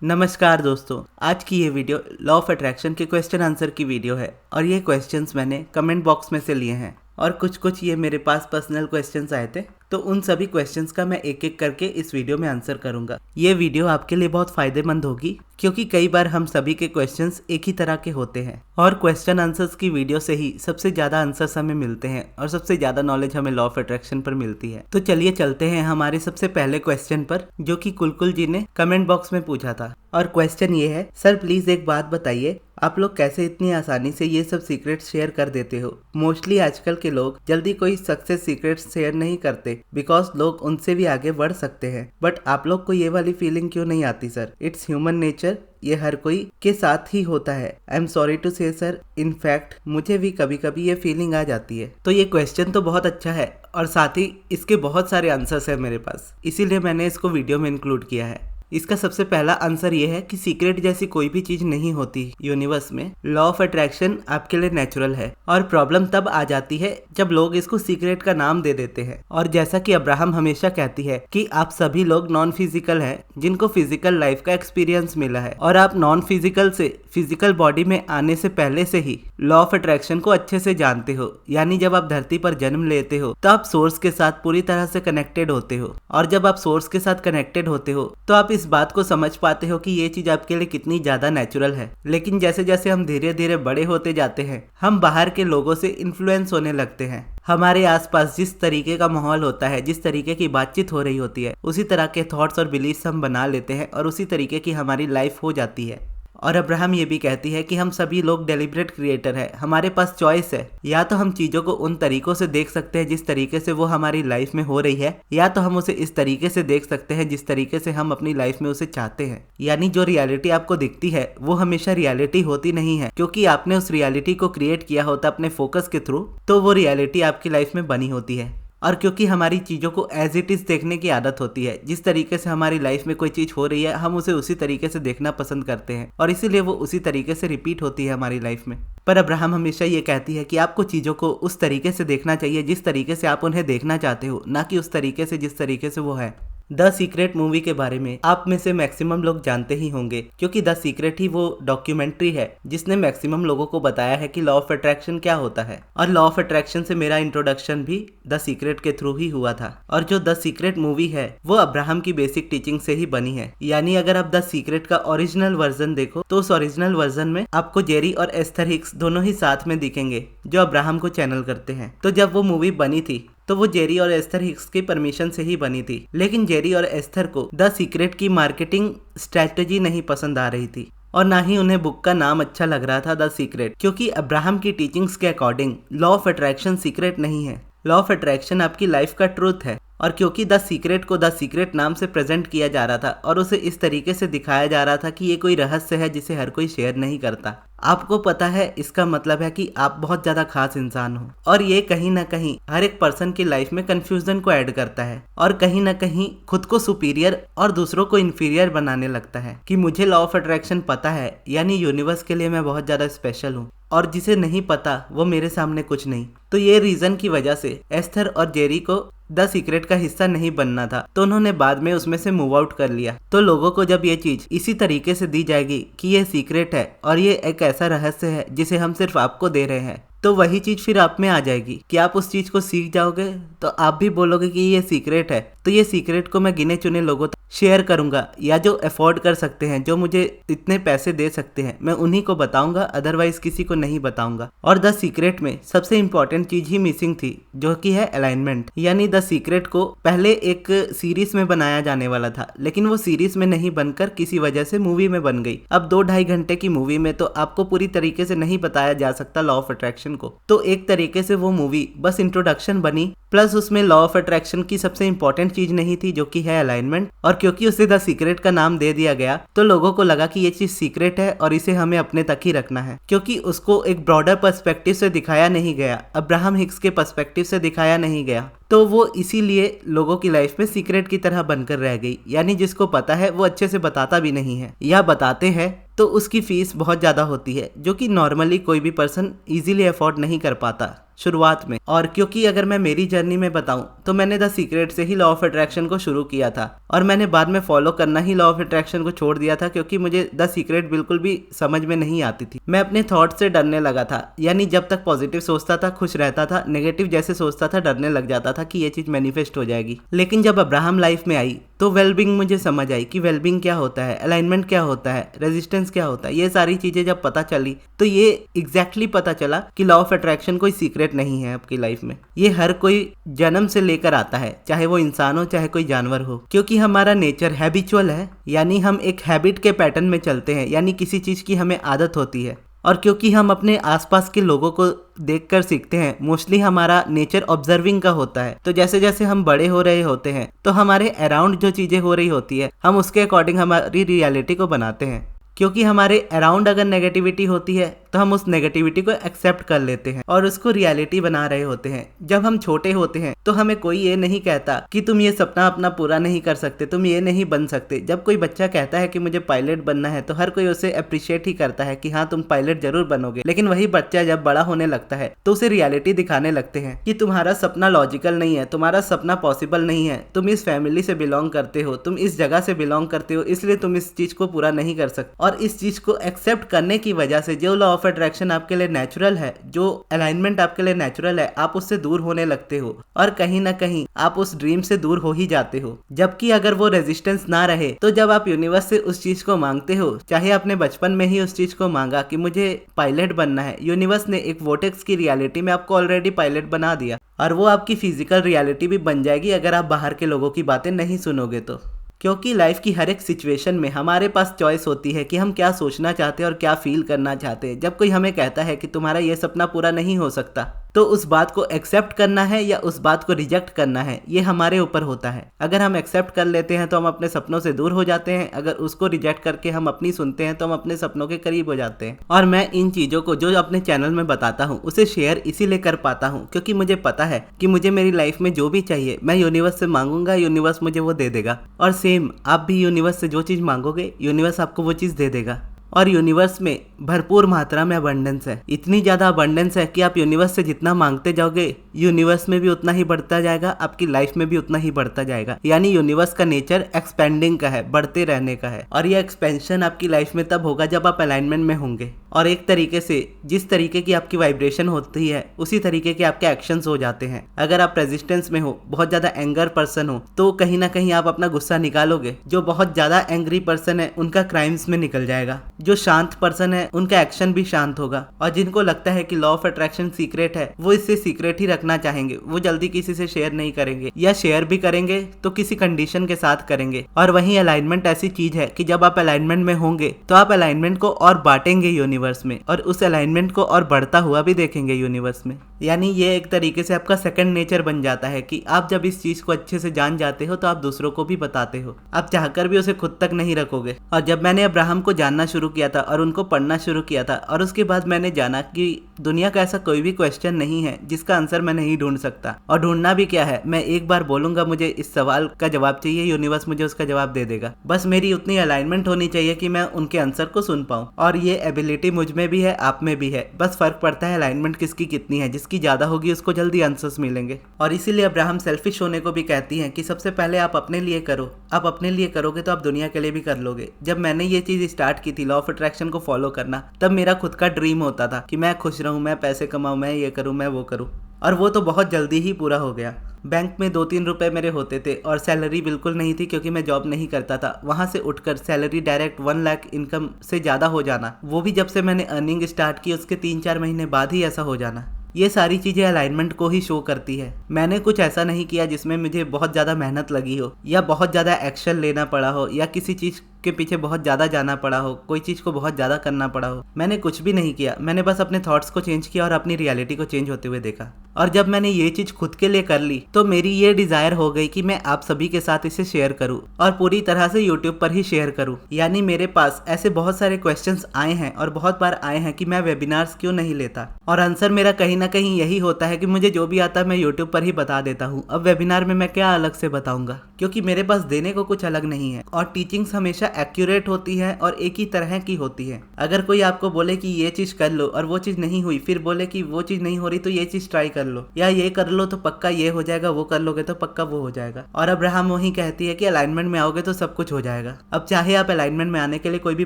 नमस्कार दोस्तों, आज की ये वीडियो लॉ ऑफ अट्रैक्शन के क्वेश्चन आंसर की वीडियो है और ये क्वेश्चंस मैंने कमेंट बॉक्स में से लिए हैं और कुछ ये मेरे पास पर्सनल क्वेश्चंस आए थे, तो उन सभी क्वेश्चंस का मैं एक एक करके इस वीडियो में आंसर करूंगा। ये वीडियो आपके लिए बहुत फायदेमंद होगी क्योंकि कई बार हम सभी के क्वेश्चंस एक ही तरह के होते हैं और क्वेश्चन आंसर्स की वीडियो से ही सबसे ज्यादा आंसर्स हमें मिलते हैं और सबसे ज्यादा नॉलेज हमें लॉ ऑफ अट्रैक्शन पर मिलती है। तो चलिए चलते हैं हमारे सबसे पहले क्वेश्चन पर, जो कि कुलकुल जी ने कमेंट बॉक्स में पूछा था। और क्वेश्चन ये है, सर प्लीज एक बात बताइए, आप लोग कैसे इतनी आसानी से ये सब सीक्रेट्स शेयर कर देते हो? मोस्टली आजकल के लोग जल्दी कोई सक्सेस सीक्रेट्स शेयर नहीं करते बिकॉज लोग उनसे भी आगे बढ़ सकते हैं, बट आप लोग को ये वाली फीलिंग क्यों नहीं आती सर? इट्स ह्यूमन नेचर, ये हर कोई के साथ ही होता है। आई एम सॉरी टू से सर, इनफैक्ट मुझे भी कभी कभी ये फीलिंग आ जाती है। तो ये क्वेश्चन तो बहुत अच्छा है और साथ ही इसके बहुत सारे आंसर्स है मेरे पास, इसीलिए मैंने इसको वीडियो में इंक्लूड किया है। इसका सबसे पहला आंसर ये है कि सीक्रेट जैसी कोई भी चीज नहीं होती यूनिवर्स में। लॉ ऑफ अट्रैक्शन आपके लिए नेचुरल है और प्रॉब्लम तब आ जाती है जब लोग इसको सीक्रेट का नाम दे देते हैं। और जैसा कि अब्राहम हमेशा कहती है कि आप सभी लोग नॉन फिजिकल हैं जिनको फिजिकल लाइफ का एक्सपीरियंस मिला है और आप नॉन फिजिकल से फिजिकल बॉडी में आने से पहले से ही लॉ ऑफ अट्रैक्शन को अच्छे से जानते हो। यानी जब आप धरती पर जन्म लेते हो तो आप सोर्स के साथ पूरी तरह से कनेक्टेड होते हो और जब आप सोर्स के साथ कनेक्टेड होते हो तो आप इस बात को समझ पाते हो कि ये चीज आपके लिए कितनी ज्यादा नेचुरल है। लेकिन जैसे जैसे हम धीरे धीरे बड़े होते जाते हैं, हम बाहर के लोगों से इन्फ्लुएंस होने लगते हैं। हमारे आसपास जिस तरीके का माहौल होता है, जिस तरीके की बातचीत हो रही होती है, उसी तरह के थॉट्स और बिलीफ्स हम बना लेते हैं और उसी तरीके की हमारी लाइफ हो जाती है। और अब्राहम ये भी कहती है कि हम सभी लोग डेलिब्रेट क्रिएटर हैं, हमारे पास चॉइस है। या तो हम चीजों को उन तरीकों से देख सकते हैं जिस तरीके से वो हमारी लाइफ में हो रही है, या तो हम उसे इस तरीके से देख सकते हैं जिस तरीके से हम अपनी लाइफ में उसे चाहते हैं। यानी जो रियलिटी आपको दिखती है वो हमेशा रियलिटी होती नहीं है, क्योंकि आपने उस रियलिटी को क्रिएट किया होता अपने फोकस के थ्रू, तो वो रियलिटी आपकी लाइफ में बनी होती है। और क्योंकि हमारी चीज़ों को एज इट इज़ देखने की आदत होती है, जिस तरीके से हमारी लाइफ में कोई चीज़ हो रही है हम उसे उसी तरीके से देखना पसंद करते हैं और इसीलिए वो उसी तरीके से रिपीट होती है हमारी लाइफ में। पर अब्राहम हमेशा ये कहती है कि आपको चीज़ों को उस तरीके से देखना चाहिए जिस तरीके से आप उन्हें देखना चाहते हो, ना कि उस तरीके से जिस तरीके से वो है। द सीक्रेट मूवी के बारे में आप में से मैक्सिमम लोग जानते ही होंगे, क्योंकि द सीक्रेट ही वो डॉक्यूमेंट्री है जिसने मैक्सिमम लोगों को बताया है कि लॉ ऑफ अट्रैक्शन क्या होता है। और लॉ ऑफ अट्रैक्शन से मेरा इंट्रोडक्शन भी द सीक्रेट के थ्रू ही हुआ था। और जो द सीक्रेट मूवी है वो अब्राहम की बेसिक टीचिंग से ही बनी है। यानी अगर आप द सीक्रेट का ओरिजिनल वर्जन देखो तो उस ओरिजिनल वर्जन में आपको जेरी और एस्थर हिक्स दोनों ही साथ में दिखेंगे जो अब्राहम को चैनल करते हैं। तो जब वो मूवी बनी थी तो वो जेरी और एस्थर हिक्स की परमिशन से ही बनी थी, लेकिन जेरी और एस्थर को द सीक्रेट की मार्केटिंग स्ट्रेटजी नहीं पसंद आ रही थी और ना ही उन्हें बुक का नाम अच्छा लग रहा था द सीक्रेट, क्योंकि अब्राहम की टीचिंग्स के according law of attraction secret नहीं है। लॉ ऑफ अट्रैक्शन आपकी लाइफ का ट्रूथ है। और क्योंकि द सीक्रेट को द सीक्रेट नाम से प्रेजेंट किया जा रहा था और उसे इस तरीके से दिखाया जा रहा था कि ये कोई रहस्य है जिसे हर कोई शेयर नहीं करता, आपको पता है इसका मतलब है कि आप बहुत ज्यादा खास इंसान हो। और ये कहीं ना कहीं हर एक पर्सन की लाइफ में कंफ्यूजन को ऐड करता है और कहीं ना कहीं खुद को सुपीरियर और दूसरों को इन्फीरियर बनाने लगता है कि मुझे लॉ ऑफ अट्रैक्शन पता है, यानी यूनिवर्स के लिए मैं बहुत ज्यादा स्पेशल हूँ, और जिसे नहीं पता वो मेरे सामने कुछ नहीं। तो ये रीजन की वजह से एस्थर और जेरी को द सीक्रेट का हिस्सा नहीं बनना था, तो उन्होंने बाद में उसमें से मूव आउट कर लिया। तो लोगों को जब ये चीज इसी तरीके से दी जाएगी कि ये सीक्रेट है और ये एक ऐसा रहस्य है जिसे हम सिर्फ आपको दे रहे हैं, तो वही चीज फिर आप में आ जाएगी कि आप उस चीज को सीख जाओगे तो आप भी बोलोगे कि ये सीक्रेट है। तो ये सीक्रेट को मैं गिने चुने लोगों तक शेयर करूंगा, या जो अफोर्ड कर सकते हैं, जो मुझे इतने पैसे दे सकते हैं, मैं उन्हीं को बताऊंगा, अदरवाइज किसी को नहीं बताऊंगा। और द सीक्रेट में सबसे इंपॉर्टेंट चीज ही मिसिंग थी, जो कि है अलाइनमेंट। यानी द सीक्रेट को पहले एक सीरीज में बनाया जाने वाला था, लेकिन वो सीरीज में नहीं बनकर किसी वजह से मूवी में बन गई। अब 2-2.5 घंटे की मूवी में तो आपको पूरी तरीके से नहीं बताया जा सकता लॉ ऑफ अट्रैक्शन को, तो एक तरीके से वो मूवी बस इंट्रोडक्शन बनी, प्लस उसमें लॉ ऑफ अट्रैक्शन की सबसे इंपॉर्टेंट चीज नहीं थी जो कि है अलाइनमेंट। और क्योंकि उसे द सीक्रेट का नाम दे दिया गया तो लोगों को लगा कि ये चीज सीक्रेट है और इसे हमें अपने तक ही रखना है, क्योंकि उसको एक ब्रॉडर पर्सपेक्टिव से दिखाया नहीं गया, अब्राहम हिक्स के पर्सपेक्टिव से दिखाया नहीं गया। तो वो इसीलिए लोगों की लाइफ में सीक्रेट की तरह बनकर रह गई। यानी जिसको पता है वो अच्छे से बताता भी नहीं है, या बताते हैं तो उसकी फीस बहुत ज्यादा होती है, जो कि नॉर्मली कोई भी पर्सन इजीली अफोर्ड नहीं कर पाता। शुरुआत में। और क्योंकि अगर मैं मेरी जर्नी में बताऊं तो मैंने द सीक्रेट से ही लॉ ऑफ अट्रैक्शन को शुरू किया था और मैंने बाद में फॉलो करना ही लॉ ऑफ अट्रैक्शन को छोड़ दिया था, क्योंकि मुझे द सीक्रेट बिल्कुल भी समझ में नहीं आती थी। मैं अपने थॉट से डरने लगा था, यानी जब तक पॉजिटिव सोचता था खुश रहता था, नेगेटिव जैसे सोचता था डरने लग जाता था कि ये चीज मैनिफेस्ट हो जाएगी। लेकिन जब अब्राहम लाइफ में आई तो वेलबींग मुझे समझ आई कि वेलबींग क्या होता है, अलाइनमेंट क्या होता है, रेजिस्टेंस क्या होता है। ये सारी चीजें जब पता चली तो ये एग्जैक्टली पता चला कि लॉ ऑफ अट्रैक्शन कोई सीक्रेट नहीं है आपकी लाइफ में। ये हर कोई जन्म से लेकर आता है, चाहे वो इंसान हो चाहे कोई जानवर हो, क्योंकि हमारा नेचर हैबिचुअल है, यानी हम एक हैबिट के पैटर्न में चलते हैं, यानी किसी चीज की हमें आदत होती है। और क्योंकि हम अपने आसपास के लोगों को देखकर सीखते हैं, मोस्टली हमारा नेचर ऑब्जर्विंग का होता है। तो जैसे जैसे हम बड़े हो रहे होते हैं तो हमारे अराउंड जो चीजें हो रही होती है हम उसके अकॉर्डिंग हमारी रियलिटी को बनाते हैं। क्योंकि हमारे अराउंड अगर नेगेटिविटी होती है तो हम उस नेगेटिविटी को एक्सेप्ट कर लेते हैं और उसको रियलिटी बना रहे होते हैं। जब हम छोटे होते हैं तो हमें कोई ये नहीं कहता कि तुम ये सपना अपना पूरा नहीं कर सकते, तुम ये नहीं बन सकते। जब कोई बच्चा कहता है कि मुझे पायलट बनना है तो हर कोई उसे अप्रिशिएट ही करता है कि हाँ तुम पायलट जरूर बनोगे। लेकिन वही बच्चा जब बड़ा होने लगता है तो उसे रियलिटी दिखाने लगते हैं कि तुम्हारा सपना लॉजिकल नहीं है, तुम्हारा सपना पॉसिबल नहीं है, तुम इस फैमिली से बिलोंग करते हो, तुम इस जगह से बिलोंग करते हो, इसलिए तुम इस चीज को पूरा नहीं कर सकते। और इस चीज को एक्सेप्ट करने की वजह से जो लॉ ऑफ अट्रैक्शन आपके लिए नेचुरल है, जो अलाइनमेंट आपके लिए नेचुरल है, आप उससे दूर होने लगते हो और कहीं ना कहीं आप उस ड्रीम से दूर हो ही जाते हो। जबकि अगर वो रेजिस्टेंस ना रहे तो जब आप यूनिवर्स से उस चीज को मांगते हो, चाहे आपने बचपन में ही उस चीज को मांगा कि मुझे पायलट बनना है, यूनिवर्स ने एक वोटेक्स की रियलिटी में आपको ऑलरेडी पायलट बना दिया और वो आपकी फिजिकल रियलिटी भी बन जाएगी अगर आप बाहर के लोगों की बातें नहीं सुनोगे तो। क्योंकि लाइफ की हर एक सिचुएशन में हमारे पास चॉइस होती है कि हम क्या सोचना चाहते हैं और क्या फील करना चाहते हैं। जब कोई हमें कहता है कि तुम्हारा ये सपना पूरा नहीं हो सकता तो उस बात को एक्सेप्ट करना है या उस बात को रिजेक्ट करना है, ये हमारे ऊपर होता है। अगर हम एक्सेप्ट कर लेते हैं तो हम अपने सपनों से दूर हो जाते हैं, अगर उसको रिजेक्ट करके हम अपनी सुनते हैं तो हम अपने सपनों के करीब हो जाते हैं। और मैं इन चीज़ों को जो अपने चैनल में बताता हूँ उसे शेयर इसीलिए कर पाता हूँ क्योंकि मुझे पता है कि मुझे मेरी लाइफ में जो भी चाहिए मैं यूनिवर्स से मांगूंगा, यूनिवर्स मुझे वो दे देगा। और सेम आप भी यूनिवर्स से जो चीज़ मांगोगे यूनिवर्स आपको वो चीज़ दे देगा। और यूनिवर्स में भरपूर मात्रा में अबंडेंस है, इतनी ज़्यादा अबंडेंस है कि आप यूनिवर्स से जितना मांगते जाओगे यूनिवर्स में भी उतना ही बढ़ता जाएगा, आपकी लाइफ में भी उतना ही बढ़ता जाएगा। यानी यूनिवर्स का नेचर एक्सपेंडिंग का है, बढ़ते रहने का है। और यह एक्सपेंशन आपकी लाइफ में तब होगा जब आप अलाइनमेंट में होंगे। और एक तरीके से जिस तरीके की आपकी वाइब्रेशन होती है उसी तरीके के आपके एक्शंस हो जाते हैं। अगर आप रेजिस्टेंस में हो, बहुत ज़्यादा एंगर पर्सन हो, तो कहीं ना कहीं आप अपना गुस्सा निकालोगे। जो बहुत ज़्यादा एंग्री पर्सन है उनका क्राइम्स में निकल जाएगा। जो शांत पर्सन है उनका एक्शन भी शांत होगा। और जिनको लगता है कि लॉ ऑफ अट्रैक्शन सीक्रेट है वो इससे सीक्रेट ही रखना चाहेंगे, वो जल्दी किसी से शेयर नहीं करेंगे, या शेयर भी करेंगे तो किसी कंडीशन के साथ करेंगे। और वहीं अलाइनमेंट ऐसी चीज है कि जब आप अलाइनमेंट में होंगे तो आप अलाइनमेंट को और बांटेंगे यूनिवर्स में, और उस अलाइनमेंट को और बढ़ता हुआ भी देखेंगे यूनिवर्स में। यानी ये एक तरीके से आपका सेकंड नेचर बन जाता है कि आप जब इस चीज को अच्छे से जान जाते हो तो आप दूसरों को भी बताते हो, आप चाहकर भी उसे खुद तक नहीं रखोगे। और जब मैंने अब्राहम को जानना शुरू किया था और उनको पढ़ना शुरू किया था और उसके बाद मैंने जाना कि दुनिया का ऐसा कोई भी क्वेश्चन नहीं है जिसका आंसर मैं नहीं ढूंढ सकता। और ढूंढना भी क्या है, मैं एक बार बोलूंगा मुझे इस सवाल का जवाब चाहिए, यूनिवर्स मुझे उसका जवाब दे देगा। बस मेरी उतनी अलाइनमेंट होनी चाहिए कि मैं उनके आंसर को सुन पाऊं। और ये एबिलिटी मुझ में भी है, आप में भी है, बस फर्क पड़ता है अलाइनमेंट किसकी कितनी है। जिसकी ज्यादा होगी उसको जल्दी आंसर्स मिलेंगे। और इसीलिए अब्राहम सेल्फिश होने को भी कहती हैं कि सबसे पहले आप अपने लिए करो, आप अपने लिए करोगे तो आप दुनिया के लिए भी कर लोगे। जब मैंने ये चीज स्टार्ट की थी लॉ ऑफ अट्रैक्शन को फॉलो करना, तब मेरा खुद का ड्रीम होता था कि मैं खुश रहूं, मैं पैसे कमाऊं, मैं ये करूं, मैं वो करूं। और वो तो बहुत जल्दी ही पूरा हो गया। बैंक में 2-3 रुपए मेरे होते थे और सैलरी बिल्कुल नहीं थी क्योंकि मैं जॉब नहीं करता था। वहां से उठकर सैलरी डायरेक्ट 1 लाख इनकम से ज़्यादा हो जाना, वो भी जब से मैंने अर्निंग स्टार्ट की उसके 3-4 महीने बाद ही ऐसा हो जाना। ये सारी चीज़ें अलाइनमेंट को ही शो करती है। मैंने कुछ ऐसा नहीं किया जिसमें मुझे बहुत ज़्यादा मेहनत लगी हो या बहुत ज़्यादा एक्शन लेना पड़ा हो या किसी चीज़ के पीछे बहुत ज़्यादा जाना पड़ा हो, कोई चीज़ को बहुत ज़्यादा करना पड़ा हो। मैंने कुछ भी नहीं किया, मैंने बस अपने थॉट्स को चेंज किया और अपनी रियलिटी को चेंज होते हुए देखा। और जब मैंने ये चीज खुद के लिए कर ली तो मेरी ये डिजायर हो गई कि मैं आप सभी के साथ इसे शेयर करूं और पूरी तरह से यूट्यूब पर ही शेयर करूं। यानी मेरे पास ऐसे बहुत सारे क्वेश्चंस आए हैं और बहुत बार आए हैं कि मैं वेबिनार्स क्यों नहीं लेता, और आंसर मेरा कहीं ना कहीं यही होता है कि मुझे जो भी आता है मैं यूट्यूब पर ही बता देता हूँ। अब वेबिनार में मैं क्या अलग से बताऊंगा, क्योंकि मेरे पास देने को कुछ अलग नहीं है और टीचिंग्स हमेशा एक्यूरेट होती है और एक ही तरह की होती है। अगर कोई आपको बोले कि ये चीज कर लो और वो चीज नहीं हुई, फिर बोले कि वो चीज नहीं हो रही तो ये चीज ट्राई कर लो, या ये कर लो तो पक्का ये हो जाएगा, वो कर लोगे तो पक्का वो हो जाएगा। और अब्राहम वही कहती है कि अलाइनमेंट में आओगे तो सब कुछ हो जाएगा। अब चाहे आप अलाइनमेंट में आने के लिए कोई भी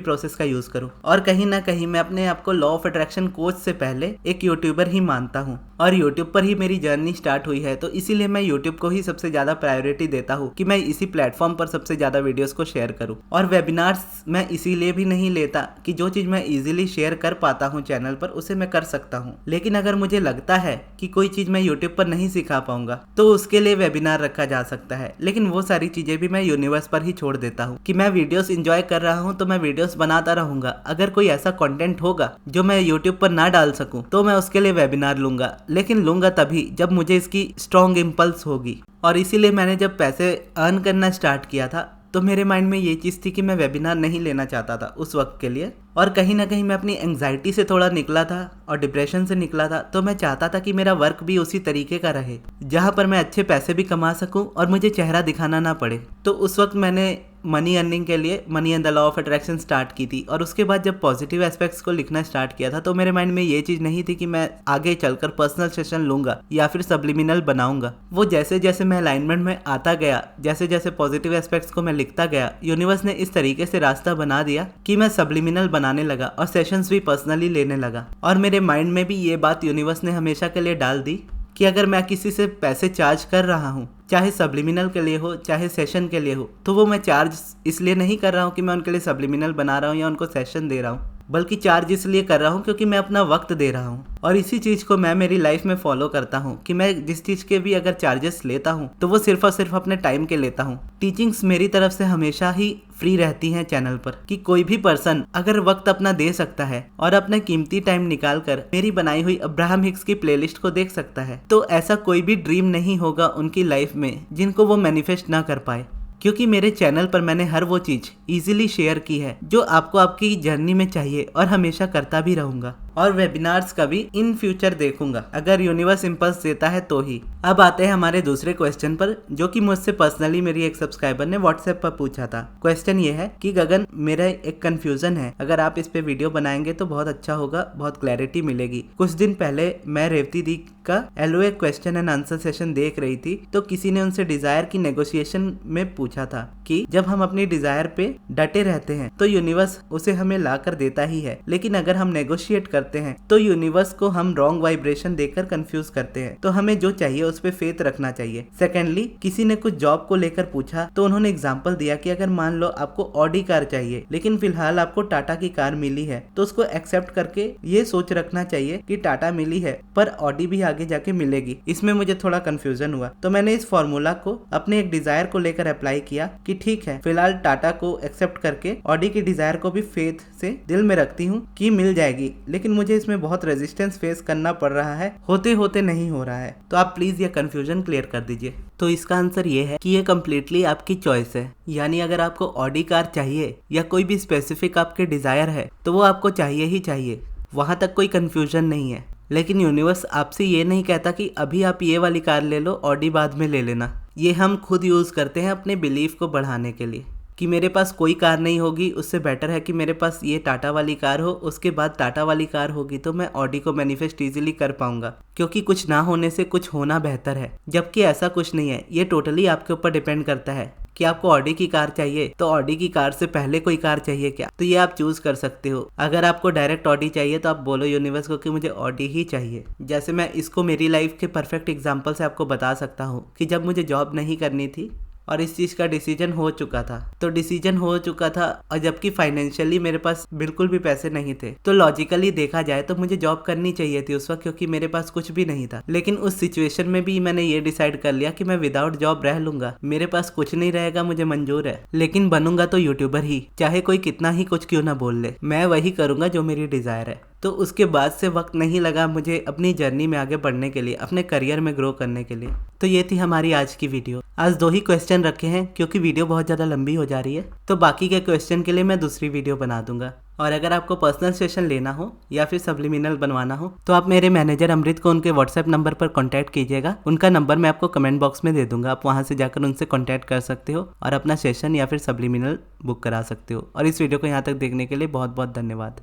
प्रोसेस का यूज करो। और कहीं ना कहीं मैं अपने आप को लॉ ऑफ अट्रैक्शन कोच से पहले एक यूट्यूबर ही मानता हूँ और यूट्यूब पर ही मेरी जर्नी स्टार्ट हुई है, तो इसीलिए मैं यूट्यूब को ही सबसे ज्यादा प्रायोरिटी देता हूँ कि मैं इसी प्लेटफॉर्म पर सबसे ज्यादा वीडियोस को शेयर करूँ। और वेबिनार्स मैं इसीलिए भी नहीं लेता कि जो चीज मैं इजीली शेयर कर पाता हूँ चैनल पर उसे मैं कर सकता हूँ, लेकिन अगर मुझे लगता है कि कोई चीज मैं यूट्यूब पर नहीं सिखा पाऊंगा तो उसके लिए वेबिनार रखा जा सकता है। लेकिन वो सारी चीजें भी मैं यूनिवर्स पर ही छोड़ देता हूँ कि मैं वीडियोस एंजॉय कर रहा हूँ तो मैं वीडियोस बनाता रहूंगा। अगर कोई ऐसा कंटेंट होगा जो मैं यूट्यूब पर ना डाल सकूं तो मैं उसके लिए वेबिनार लूंगा, लेकिन लूंगा तभी जब मुझे इसकी स्ट्रॉन्ग इम्पल्स होगी। और इसीलिए मैंने जब पैसे अर्न करना स्टार्ट किया था तो मेरे माइंड में ये चीज़ थी कि मैं वेबिनार नहीं लेना चाहता था उस वक्त के लिए, और कहीं ना कहीं मैं अपनी एंग्जाइटी से थोड़ा निकला था और डिप्रेशन से निकला था। तो मैं चाहता था कि मेरा वर्क भी उसी तरीके का रहे जहाँ पर मैं अच्छे पैसे भी कमा सकूं और मुझे चेहरा दिखाना ना पड़े। तो उस वक्त मैंने मनी अर्निंग के लिए money and the law of attraction start की थी। और उसके बाद जब पॉजिटिव एस्पेक्ट्स को लिखना स्टार्ट किया था तो मेरे माइंड में ये चीज़ नहीं थी कि मैं आगे चलकर पर्सनल सेशन लूंगा या फिर सब्लिमिनल बनाऊंगा। वो जैसे जैसे मैं अलाइनमेंट में आता गया, जैसे जैसे पॉजिटिव एस्पेक्ट्स को मैं लिखता गया, यूनिवर्स ने इस तरीके से रास्ता बना दिया कि मैं सब्लिमिनल बनाने लगा और सेशंस भी पर्सनली लेने लगा। और मेरे माइंड में भी ये बात यूनिवर्स ने हमेशा के लिए डाल दी कि अगर मैं किसी से पैसे चार्ज कर रहा हूँ, चाहे सब्लिमिनल के लिए हो चाहे सेशन के लिए हो, तो वो मैं चार्ज इसलिए नहीं कर रहा हूँ कि मैं उनके लिए सब्लिमिनल बना रहा हूँ या उनको सेशन दे रहा हूँ, बल्कि चार्ज इसलिए कर रहा हूँ क्योंकि मैं अपना वक्त दे रहा हूँ। और इसी चीज़ को मैं मेरी लाइफ में फॉलो करता हूँ कि मैं जिस चीज़ के भी अगर चार्जेस लेता हूँ तो वो सिर्फ और सिर्फ अपने टाइम के लेता हूँ। टीचिंग्स मेरी तरफ से हमेशा ही फ्री रहती हैं चैनल पर कि कोई भी पर्सन अगर वक्त अपना दे सकता है और अपना कीमती टाइम निकाल कर मेरी बनाई हुई अब्राहम हिक्स की प्लेलिस्ट को देख सकता है, तो ऐसा कोई भी ड्रीम नहीं होगा उनकी लाइफ में जिनको वो मैनिफेस्ट ना कर पाए। क्योंकि मेरे चैनल पर मैंने हर वो चीज़ इजीली शेयर की है जो आपको आपकी जर्नी में चाहिए और हमेशा करता भी रहूंगा। और वेबिनार्स का भी इन फ्यूचर देखूंगा अगर यूनिवर्स इम्पल्स देता है तो ही। अब आते हैं हमारे दूसरे क्वेश्चन पर, जो कि मुझसे पर्सनली मेरी एक सब्सक्राइबर ने व्हाट्सएप पर पूछा था। क्वेश्चन ये है कि गगन, मेरा एक कंफ्यूजन है, अगर आप इस पे वीडियो बनाएंगे तो बहुत अच्छा होगा, बहुत क्लैरिटी मिलेगी। कुछ दिन पहले मैं रेवती दी का LOA question and answer session देख रही थी तो किसी ने उनसे डिजायर की नेगोशिएशन में पूछा था कि जब हम अपनी डिजायर पे डटे रहते हैं तो यूनिवर्स उसे हमें ला कर देता ही है, लेकिन अगर हम नेगोशिएट करते हैं तो यूनिवर्स को हम रॉन्ग वाइब्रेशन देकर कंफ्यूज करते हैं। तो हमें जो चाहिए उस पे फेथ रखना चाहिए। सेकेंडली, किसी ने कुछ जॉब को लेकर पूछा तो उन्होंने एग्जांपल दिया कि अगर मान लो आपको ऑडी कार चाहिए लेकिन फिलहाल आपको टाटा की कार मिली है तो उसको एक्सेप्ट करके ये सोच रखना चाहिए कि टाटा मिली है पर ऑडी भी आगे जाके मिलेगी। इसमें मुझे थोड़ा कंफ्यूजन हुआ तो मैंने इस फॉर्मूला को अपने एक डिजायर को लेकर अप्लाई किया कि ठीक है, फिलहाल टाटा को एक्सेप्ट करके ऑडी की डिजायर को भी फेथ से दिल में रखती हूँ कि मिल जाएगी, लेकिन मुझे इसमें बहुत रेजिस्टेंस फेस करना पड़ रहा है, होते होते नहीं हो रहा है। तो आप प्लीज ये कंफ्यूजन क्लियर कर दीजिए। तो इसका आंसर ये है कि ये कम्प्लीटली आपकी चॉइस है। यानी अगर आपको ऑडी कार चाहिए या कोई भी स्पेसिफिक आपके डिजायर है तो वो आपको चाहिए ही चाहिए, वहां तक कोई कंफ्यूजन नहीं है। लेकिन यूनिवर्स आपसे ये नहीं कहता कि अभी आप ये वाली कार ले लो, ऑडी बाद में ले लेना। ये हम खुद यूज करते हैं अपने बिलीफ को बढ़ाने के लिए कि मेरे पास कोई कार नहीं होगी, उससे बेटर है कि मेरे पास ये टाटा वाली कार हो, उसके बाद टाटा वाली कार होगी तो मैं ऑडी को मैनिफेस्ट इजीली कर पाऊंगा, क्योंकि कुछ ना होने से कुछ होना बेहतर है। जबकि ऐसा कुछ नहीं है, ये टोटली आपके ऊपर डिपेंड करता है कि आपको ऑडी की कार चाहिए तो ऑडी की कार से पहले कोई कार चाहिए क्या, तो ये आप चूज कर सकते हो। अगर आपको डायरेक्ट ऑडी चाहिए तो आप बोलो यूनिवर्स को कि मुझे ऑडी ही चाहिए। जैसे मैं इसको मेरी लाइफ के परफेक्ट एग्जांपल से आपको बता सकता हूँ कि जब मुझे जॉब नहीं करनी थी और इस चीज़ का डिसीजन हो चुका था, तो डिसीजन हो चुका था और जबकि फाइनेंशियली मेरे पास बिल्कुल भी पैसे नहीं थे, तो लॉजिकली देखा जाए तो मुझे जॉब करनी चाहिए थी उस वक्त, क्योंकि मेरे पास कुछ भी नहीं था। लेकिन उस सिचुएशन में भी मैंने ये डिसाइड कर लिया कि मैं विदाउट जॉब रह लूंगा, मेरे पास कुछ नहीं रहेगा, मुझे मंजूर है, लेकिन बनूंगा तो यूट्यूबर ही, चाहे कोई कितना ही कुछ क्यों ना बोल ले, मैं वही करूंगा जो मेरी डिजायर है। तो उसके बाद से वक्त नहीं लगा मुझे अपनी जर्नी में आगे बढ़ने के लिए, अपने करियर में ग्रो करने के लिए। तो ये थी हमारी आज की वीडियो। आज 2 ही क्वेश्चन रखे हैं क्योंकि वीडियो बहुत ज़्यादा लंबी हो जा रही है, तो बाकी के क्वेश्चन के लिए मैं दूसरी वीडियो बना दूंगा। और अगर आपको पर्सनल सेशन लेना हो या फिर सब्लिमिनल बनवाना हो तो आप मेरे मैनेजर अमृत को उनके व्हाट्सएप नंबर पर कॉन्टैक्ट कीजिएगा। उनका नंबर मैं आपको कमेंट बॉक्स में दे दूंगा, आप वहां से जाकर उनसे कॉन्टैक्ट कर सकते हो और अपना सेशन या फिर सब्लिमिनल बुक करा सकते हो। और इस वीडियो को यहाँ तक देखने के लिए बहुत बहुत धन्यवाद।